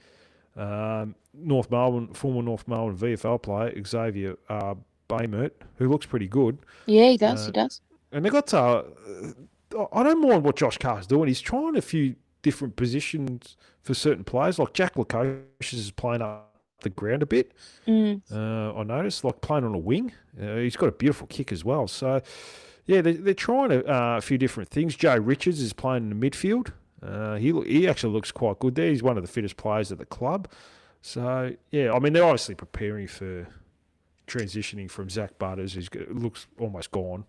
former North Melbourne VFL player, Xavier Baymert, who looks pretty good. Yeah, he does. He does. And they got I don't mind what Josh Carr's doing. He's trying a few different positions for certain players, like Jack Lukosius is playing up the ground a bit. I noticed, like playing on a wing. He's got a beautiful kick as well. So, they're trying a few different things. Joe Richards is playing in the midfield. He actually looks quite good there. He's one of the fittest players at the club. So, they're obviously preparing for transitioning from Zach Butters, who looks almost gone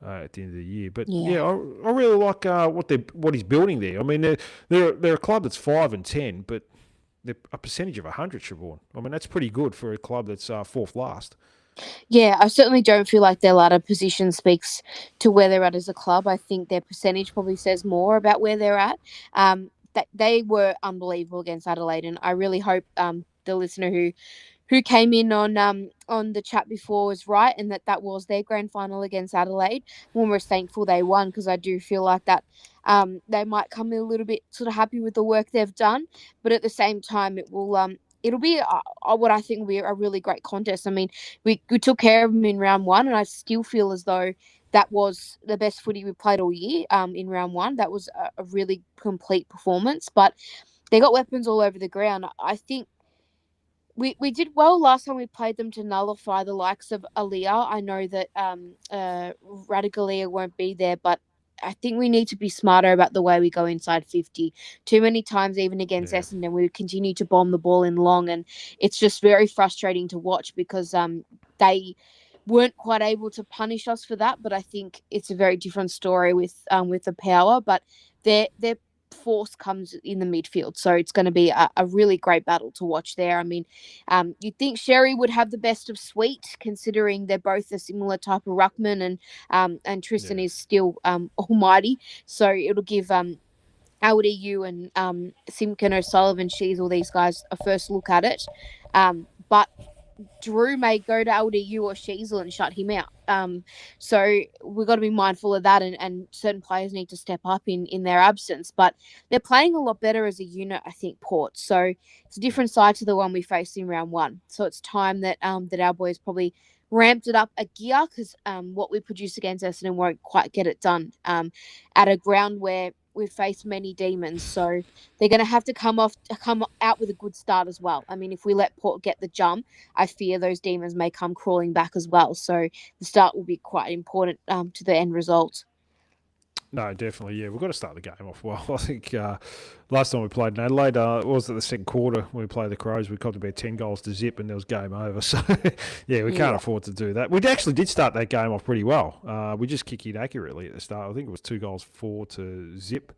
at the end of the year. But, I really like what he's building there. I mean, they're a club that's 5-10, but they're a percentage of 100, Siobhan. I mean, that's pretty good for a club that's fourth last. Yeah, I certainly don't feel like their ladder position speaks to where they're at as a club. I think their percentage probably says more about where they're at. That they were unbelievable against Adelaide, and I really hope the listener who came in on the chat before was right, and that was their grand final against Adelaide. I'm almost thankful they won, because I do feel like that they might come in a little bit sort of happy with the work they've done, but at the same time it'll be what I think will be a really great contest. I mean, we took care of them in round one, and I still feel as though that was the best footy we played all year. In round one, that was a really complete performance, but they got weapons all over the ground. I think we did well last time we played them to nullify the likes of Aaliyah. I know that Radicalia won't be there, but I think we need to be smarter about the way we go inside 50. Too many times, even against Yeah. Essendon, we continue to bomb the ball in long, and it's just very frustrating to watch, because they weren't quite able to punish us for that. But I think it's a very different story with the power. But their force comes in the midfield, so it's going to be a really great battle to watch there. I mean, you'd think Sherry would have the best of Sweet, considering they're both a similar type of ruckman, and Tristan Yeah. is still almighty, so it'll give LDU and Simkin O'Sullivan, She's, all these guys a first look at it. But Drew may go to LDU or Sheasel and shut him out. So we've got to be mindful of that, and certain players need to step up in their absence. But they're playing a lot better as a unit, I think, Port. So it's a different side to the one we faced in round one. So it's time that that our boys probably ramped it up a gear, because what we produce against Essendon won't quite get it done at a ground where we've faced many demons. So they're going to have to come out with a good start as well. I mean, if we let Port get the jump, I fear those demons may come crawling back as well. So the start will be quite important to the end result. No, definitely. Yeah, we've got to start the game off well. I think last time we played in Adelaide, was it the second quarter when we played the Crows? We copped about 10 goals to zip, and there was game over. So, yeah, we can't afford to do that. We actually did start that game off pretty well. We just kicked it accurately at the start. I think it was 2-4 to zip.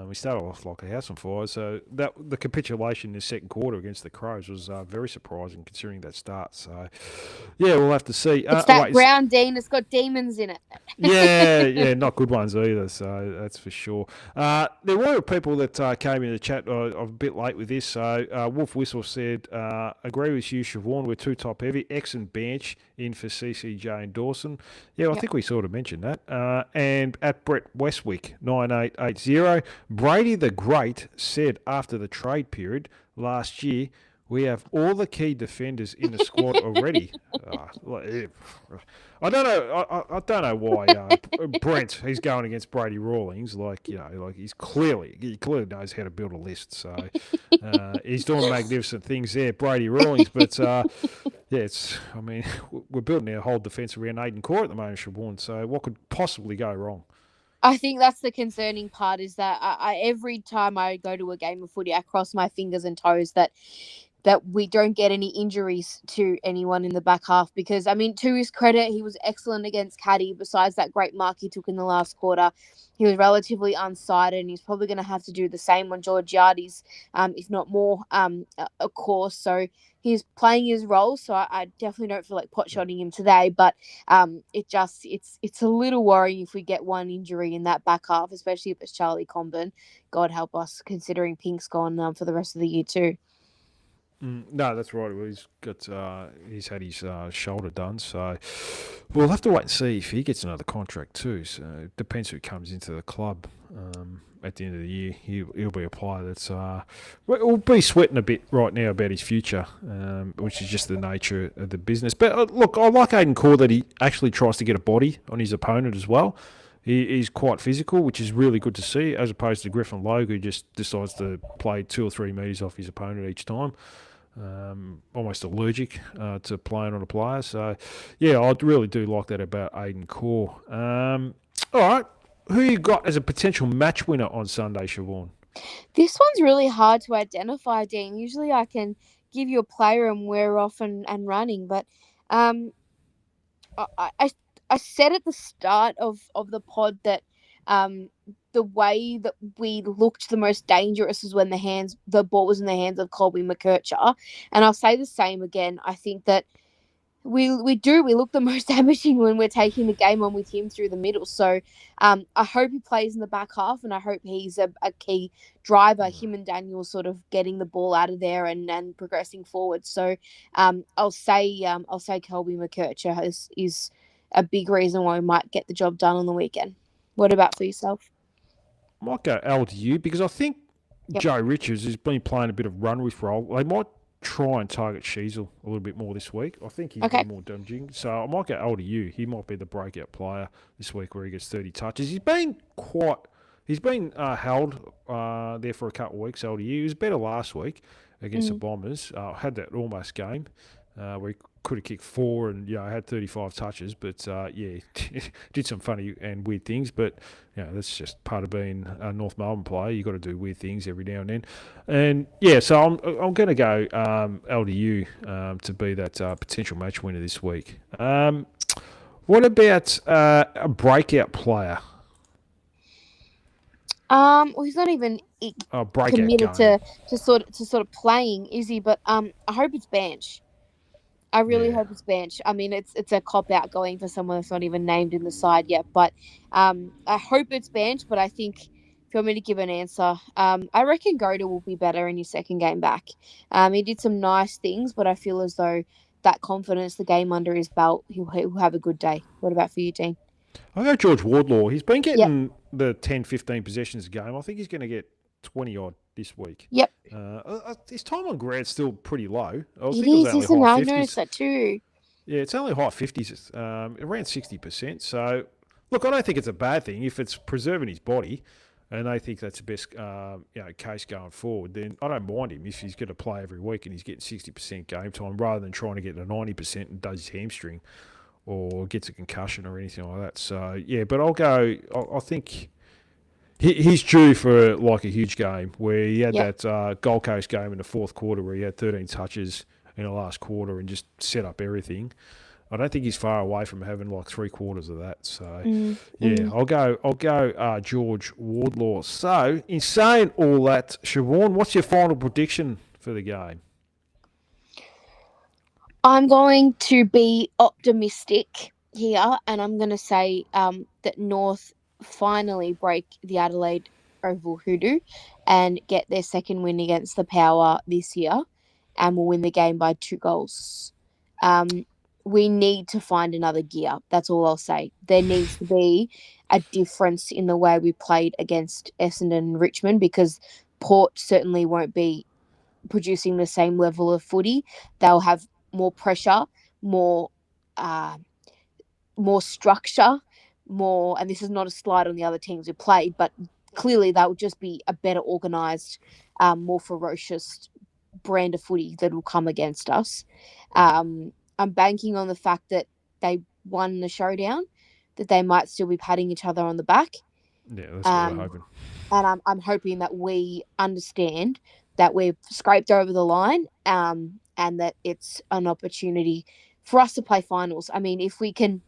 We started off like a house on fire. So the capitulation in the second quarter against the Crows was very surprising, considering that start. So, yeah, we'll have to see. It's that ground, Dean. It's got demons in it. Yeah, not good ones either. So that's for sure. There were people that came in the chat. I'm a bit late with this. So Wolf Whistle said, "Agree with you, Siobhan. We're too top heavy. X and bench in for CCJ and Dawson." Yeah, I think we sort of mentioned that. And at Brett Westwick 9880, Brady the Great said after the trade period last year, we have all the key defenders in the squad already. I don't know. I don't know why Brent he's going against Brady Rawlings. Like he clearly knows how to build a list. So he's doing magnificent things there, Brady Rawlings. But I mean, we're building our whole defence around Aiden Core at the moment, Siobhan. So what could possibly go wrong? I think that's the concerning part, is that every time I go to a game of footy, I cross my fingers and toes that we don't get any injuries to anyone in the back half, because, I mean, to his credit, he was excellent against Caddy. Besides that great mark he took in the last quarter, he was relatively unsighted, and he's probably going to have to do the same on Georgiades, if not more, of course. So he's playing his role, so I definitely don't feel like pot-shotting him today, but it's a little worrying if we get one injury in that back half, especially if it's Charlie Comben. God help us, considering Pink's gone for the rest of the year too. No, that's right. He's had his shoulder done, so we'll have to wait and see if he gets another contract too. So it depends who comes into the club at the end of the year. He'll be a player that's will be sweating a bit right now about his future, which is just the nature of the business. But look, I like Aiden Core that he actually tries to get a body on his opponent as well. He's quite physical, which is really good to see, as opposed to Griffin Logue, who just decides to play 2 or 3 metres off his opponent each time. Almost allergic to playing on a player. So, yeah, I really do like that about Aiden Core. All right, who you got as a potential match winner on Sunday, Siobhan? This one's really hard to identify, Dean. Usually I can give you a player and we're off and running, but I said at the start of the pod that the way that we looked the most dangerous is when the ball was in the hands of Colby McKercher. And I'll say the same again. I think that We do. We look the most damaging when we're taking the game on with him through the middle. So I hope he plays in the back half, and I hope he's a key driver. Him and Daniel sort of getting the ball out of there and progressing forward. So I'll say Kelby McKercher is a big reason why we might get the job done on the weekend. What about for yourself? I might go LDU because I think Yep. Joe Richards has been playing a bit of run with role. They might try and target Sheasel a little bit more this week. I think he's Okay. been more damaging. So I might go LDU. He might be the breakout player this week where he gets 30 touches. He's been held there for a couple of weeks, LDU. He was better last week against the Bombers. Had that almost game where he could have kicked 4 and had 35 touches, but did some funny and weird things. But that's just part of being a North Melbourne player. You got to do weird things every now and then. And so I'm going to go LDU to be that potential match winner this week. What about a breakout player? Well, he's not even Breakout committed game. to sort of playing, is he? But I hope it's bench. I really hope it's bench. I mean, it's a cop out going for someone that's not even named in the side yet. But I hope it's bench. But I think if you want me to give an answer, I reckon Goda will be better in his second game back. He did some nice things, but I feel as though that confidence, the game under his belt, he'll have a good day. What about for you, Dean? I'll go George Wardlaw. He's been getting the 10, 15 possessions a game. I think he's going to get 20-odd this week. Yep. His time on ground's still pretty low. It is, isn't it? I noticed that too. Yeah, it's only high 50s, around 60%. So, look, I don't think it's a bad thing if it's preserving his body, and they think that's the best case going forward. Then I don't mind him if he's going to play every week and he's getting 60% game time rather than trying to get to 90% and does his hamstring or gets a concussion or anything like that. So, but I think he's due for like a huge game where he had that Gold Coast game in the fourth quarter where he had 13 touches in the last quarter and just set up everything. I don't think he's far away from having like 3/4 of that. So, I'll go George Wardlaw. So, in saying all that, Siobhan, what's your final prediction for the game? I'm going to be optimistic here, and I'm going to say that North finally break the Adelaide Oval hoodoo and get their second win against the Power this year, and will win the game by 2 goals. We need to find another gear. That's all I'll say. There needs to be a difference in the way we played against Essendon and Richmond, because Port certainly won't be producing the same level of footy. They'll have more pressure, more structure, and this is not a slight on the other teams who played, but clearly that would just be a better organised, more ferocious brand of footy that will come against us. I'm banking on the fact that they won the showdown, that they might still be patting each other on the back. Yeah, that's what we're hoping. And I'm hoping that we understand that we've scraped over the line, and that it's an opportunity for us to play finals. I mean, if we can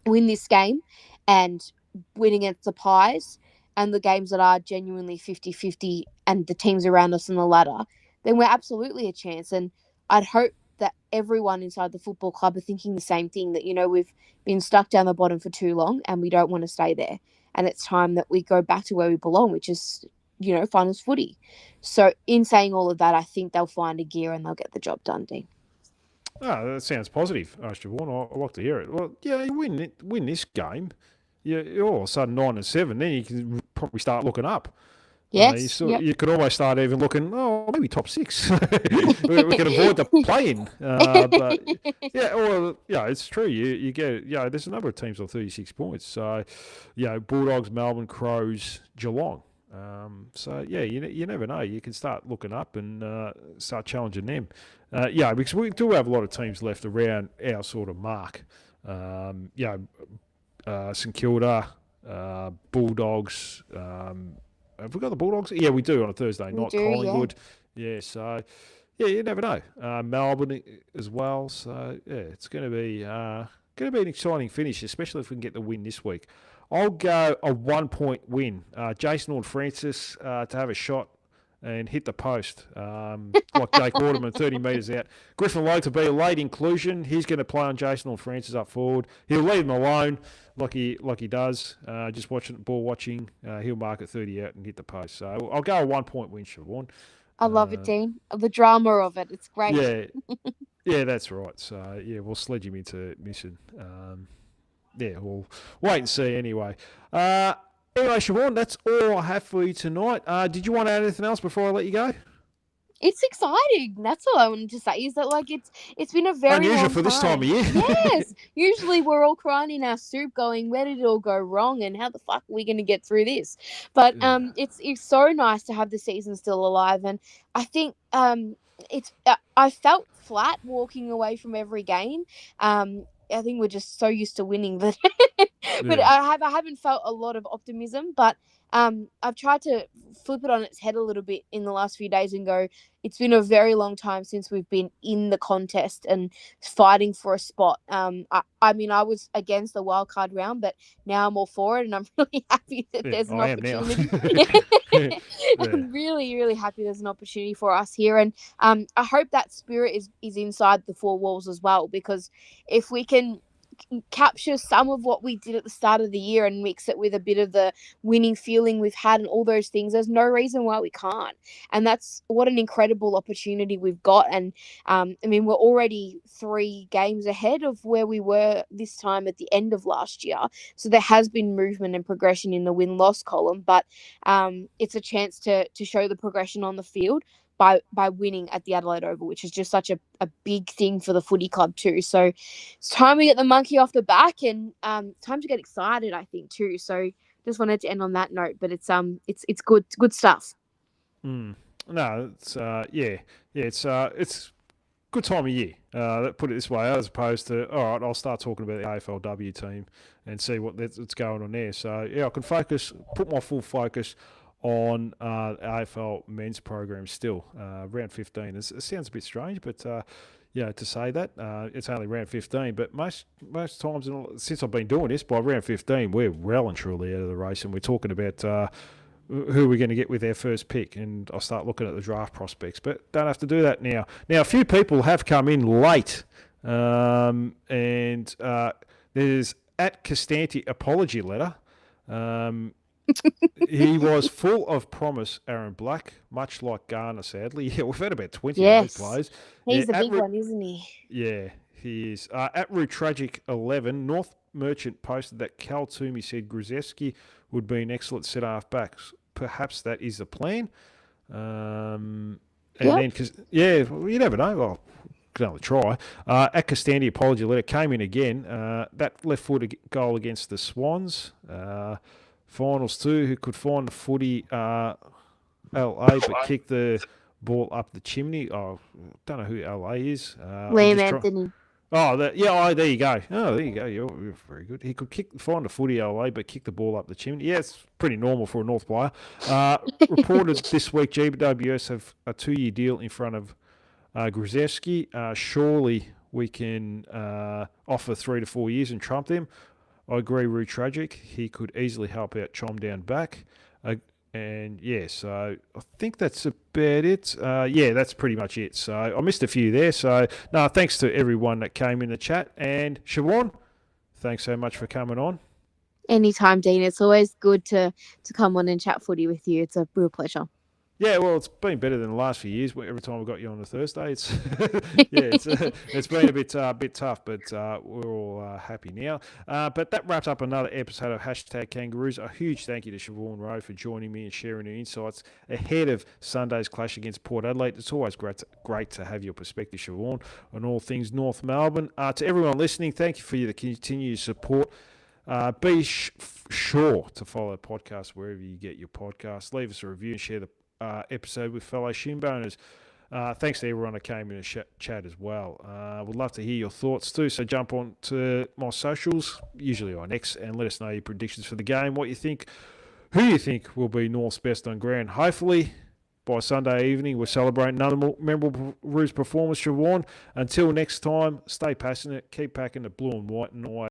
win this game and win against the Pies and the games that are genuinely 50-50 and the teams around us on the ladder, then we're absolutely a chance. And I'd hope that everyone inside the football club are thinking the same thing, that, we've been stuck down the bottom for too long and we don't want to stay there. And it's time that we go back to where we belong, which is, finals footy. So in saying all of that, I think they'll find a gear and they'll get the job done, Dean. Oh, that sounds positive, Siobhan. I like to hear it. Well, you win this game, you're all of a sudden 9-7. Then you can probably start looking up. Yes. You could always start even looking, maybe top 6. we can avoid the play-in. But it's true. You get there's a number of teams on 36 points. So, Bulldogs, Melbourne, Crows, Geelong. You never know. You can start looking up and start challenging them. Because we do have a lot of teams left around our sort of mark. St Kilda, Bulldogs. Have we got the Bulldogs? Yeah, we do on a Thursday night. Collingwood. Yeah, so you never know. Melbourne as well. So it's going to be an exciting finish, especially if we can get the win this week. I'll go a 1-point win. Jason Horne-Francis to have a shot and hit the post, like Jake Waterman, 30 metres out. Griffin Logue to be a late inclusion. He's going to play on Jason or Francis up forward. He'll leave him alone like he does. Just ball watching. He'll mark it 30 out and hit the post. So I'll go a 1 point win, Siobhan. I love it, Dean. The drama of it. It's great. Yeah, that's right. So, yeah, we'll sledge him into mission. Yeah, we'll wait and see anyway. Anyway, Siobhan, that's all I have for you tonight. Did you want to add anything else before I let you go? It's exciting. That's all I wanted to say. Is that it's been a very unusual long for this time of year. Yes. Usually we're all crying in our soup, going, "Where did it all go wrong? And how the fuck are we going to get through this?" But it's so nice to have the season still alive, and I think it's I felt flat walking away from every game. I think we're just so used to winning that, but I haven't felt a lot of optimism. But I've tried to flip it on its head a little bit in the last few days and go, it's been a very long time since we've been in the contest and fighting for a spot. I mean, I was against the wild card round, but now I'm all for it, and I'm really happy that there's an opportunity. I'm really, really happy there's an opportunity for us here, and I hope that spirit is inside the four walls as well, because if we can capture some of what we did at the start of the year and mix it with a bit of the winning feeling we've had and all those things, there's no reason why we can't. And that's what an incredible opportunity we've got. And I mean, we're already 3 games ahead of where we were this time at the end of last year. So there has been movement and progression in the win-loss column, but it's a chance to show the progression on the field by winning at the Adelaide Oval, which is just such a big thing for the footy club too. So it's time we get the monkey off the back, and time to get excited, I think, too. So just wanted to end on that note, but it's good stuff. No, it's it's good time of year. Put it this way, as opposed to, all right, I'll start talking about the AFLW team and see what's going on there. So yeah, I can put my full focus on AFL men's program still. Round 15. It sounds a bit strange, but to say that it's only round 15. But most times since I've been doing this, by round 15, we're well and truly out of the race, and we're talking about who we're going to get with our first pick. And I'll start looking at the draft prospects, but don't have to do that now. Now, a few people have come in late, and there's at Costanti apology letter. He was full of promise, Aaron Black, much like Garner, sadly. Yeah, we've had about 20 of those players. He's a big one, isn't he? Yeah, he is. At Rue Tragic 11, North Merchant posted that Cal Toomey said Grzeski would be an excellent set-half back. Perhaps that is the plan. Then, you never know. Well, can only try. At Costanti apology letter came in again. That left-footed goal against the Swans. Finals too, who could find the footy LA but kick the ball up the chimney. Oh, don't know who LA is. Liam Anthony. There you go. Oh, there you go. You're very good. He could find the footy LA but kick the ball up the chimney. Yeah, it's pretty normal for a North player. Reported this week, GWS have a 2-year deal in front of Grzeski. Surely we can offer 3 to 4 years and trump them. I agree, Rue Tragic. He could easily help out Chom down back. So I think that's about it. That's pretty much it. So I missed a few there. So, no, thanks to everyone that came in the chat. And Siobhan, thanks so much for coming on. Anytime, Dean. It's always good to come on and chat footy with you. It's a real pleasure. Yeah, well, it's been better than the last few years. Every time we've got you on a Thursday, it's been a bit tough, but we're all happy now. But that wraps up another episode of #Kangaroos. A huge thank you to Siobhan Rowe for joining me and sharing her insights ahead of Sunday's clash against Port Adelaide. It's always great to have your perspective, Siobhan, on all things North Melbourne. To everyone listening, thank you for your continued support. Be sure to follow the podcast wherever you get your podcasts. Leave us a review and share the episode with fellow Shinboners. Thanks to everyone that came in and chat as well. Would love to hear your thoughts too, so jump on to my socials, usually on X, and let us know your predictions for the game, what you think, who you think will be North's best on ground. Hopefully by Sunday evening we're celebrating another memorable Roos performance, Siobhan. Until next time, stay passionate, keep packing the blue and white, and